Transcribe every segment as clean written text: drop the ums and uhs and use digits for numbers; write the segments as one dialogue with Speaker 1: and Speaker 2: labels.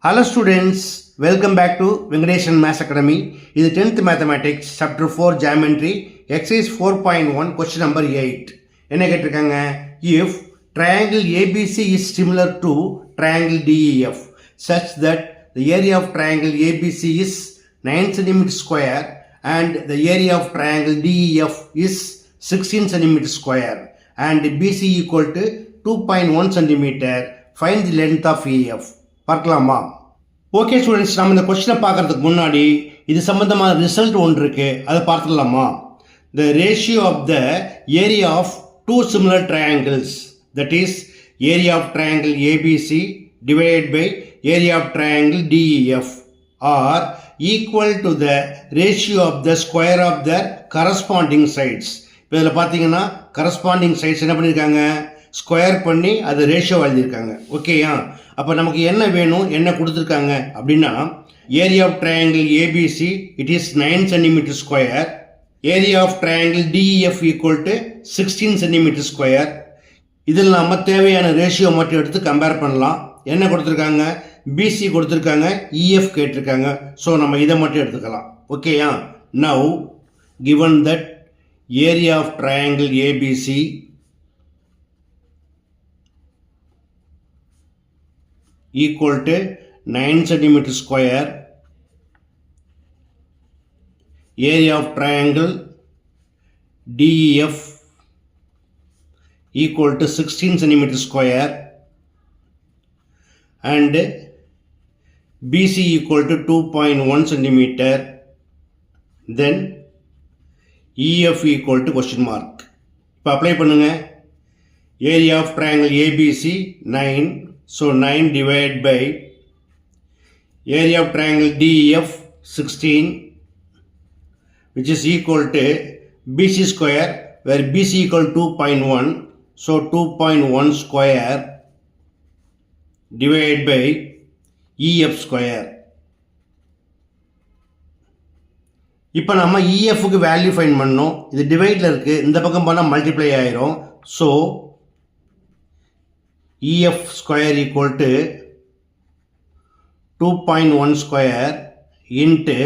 Speaker 1: Hello students, welcome back to Venkatesan Maths Academy. This is 10th Mathematics, Chapter 4 Geometry, Exercise 4.1, Question number 8. என்ன கேட்டிருக்காங்க? If triangle ABC is similar to triangle DEF such that the area of triangle ABC is 9 cm square and the area of triangle DEF is 16 cm square and BC equal to 2.1 cm, find the length of EF. பார்க்கலாமா? Okay students, நம்ம இந்த கொஸ்டினை பார்க்கறதுக்கு முன்னாடி இது சம்பந்தமான result ஒன்று இருக்கு, அதை பார்த்துடலாமா? The ratio of the area of two similar triangles, that is area of triangle ABC divided by area of triangle DEF are equal to the ratio of the square of the corresponding sides. இப்போ இதில் பார்த்தீங்கன்னா corresponding sides என்ன பண்ணியிருக்காங்க, square பண்ணி அது ratio எழுதியிருக்காங்க. ஓகேயா? அப்போ நமக்கு என்ன வேணும், என்ன கொடுத்துருக்காங்க அப்படின்னா, area of triangle ABC it is 9 cm square, area of triangle DEF equal to 16 cm square. இதில் நம்ம தேவையான ரேஷியோ மட்டும் எடுத்து கம்பேர் பண்ணலாம். என்ன கொடுத்துருக்காங்க, பிசி கொடுத்துருக்காங்க, இஎஃப் கேட்டிருக்காங்க. ஸோ நம்ம இதை மட்டும் எடுத்துக்கலாம். ஓகேயா? Now given that area of triangle ABC equal to 9 cm square, area of triangle DEF equal to 16 cm square and BC equal to 2.1 cm, then EF equal to question mark. இப்போ apply பண்ணுங்க. Area of triangle ABC 9, so 9 divided by area of triangle DEF 16, which is equal to BC square, where BC equal to 2.1, so 2.1 square divided by EF square. இப்போ நம்ம EFக்கு value find பண்ணோம். இது டிவைடில் இருக்கு, இந்த பக்கம் போனால் மல்டிப்ளை ஆயிரும். So EF square equal to 2.1 square into,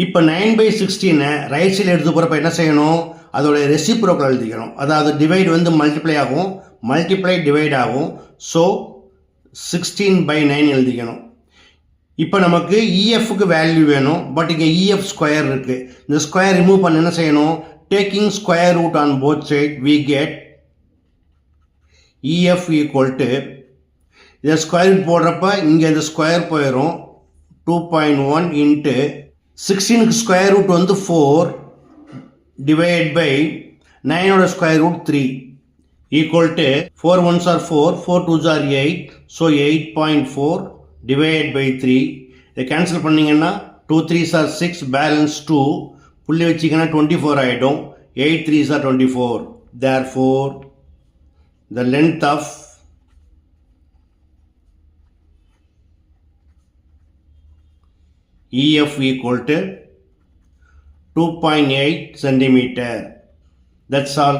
Speaker 1: இப்போ 9/16 ரைட் சைடில் எடுத்து போகிறப்ப என்ன செய்யணும், அதோட ரெசிப்ரோக்கல் எழுதிக்கணும். அதாவது டிவைட் வந்து மல்டிப்ளை ஆகும், மல்டிப்ளை டிவைட் ஆகும். ஸோ 16/9 எழுதிக்கணும். இப்போ நமக்கு EFக்கு வேல்யூ வேணும், பட் இங்கே EF ஸ்கொயர் இருக்குது. இந்த ஸ்கொயர் ரிமூவ் பண்ண என்ன செய்யணும், taking square root on both side we get EF equal to, இதை ஸ்கொயர் ரூட் போடுறப்ப இங்கே இந்த ஸ்கொயர் போயிடும், 2.1 இன்ட்டு 16க்கு ஸ்கொயர் ரூட் வந்து 4 டிவைட் பை 9ஓட square root 3 equal to 4 1s are 4, 4 2s are 8, so 8.4 divide by 3. இதை கேன்சல் பண்ணிங்கன்னா 2 3s are 6, balance 2, புள்ளி வச்சிங்கன்னா 24 ஆகிடும். 8 3s are 24. Therefore the length of EF equal to 2.8 centimeter. That's all.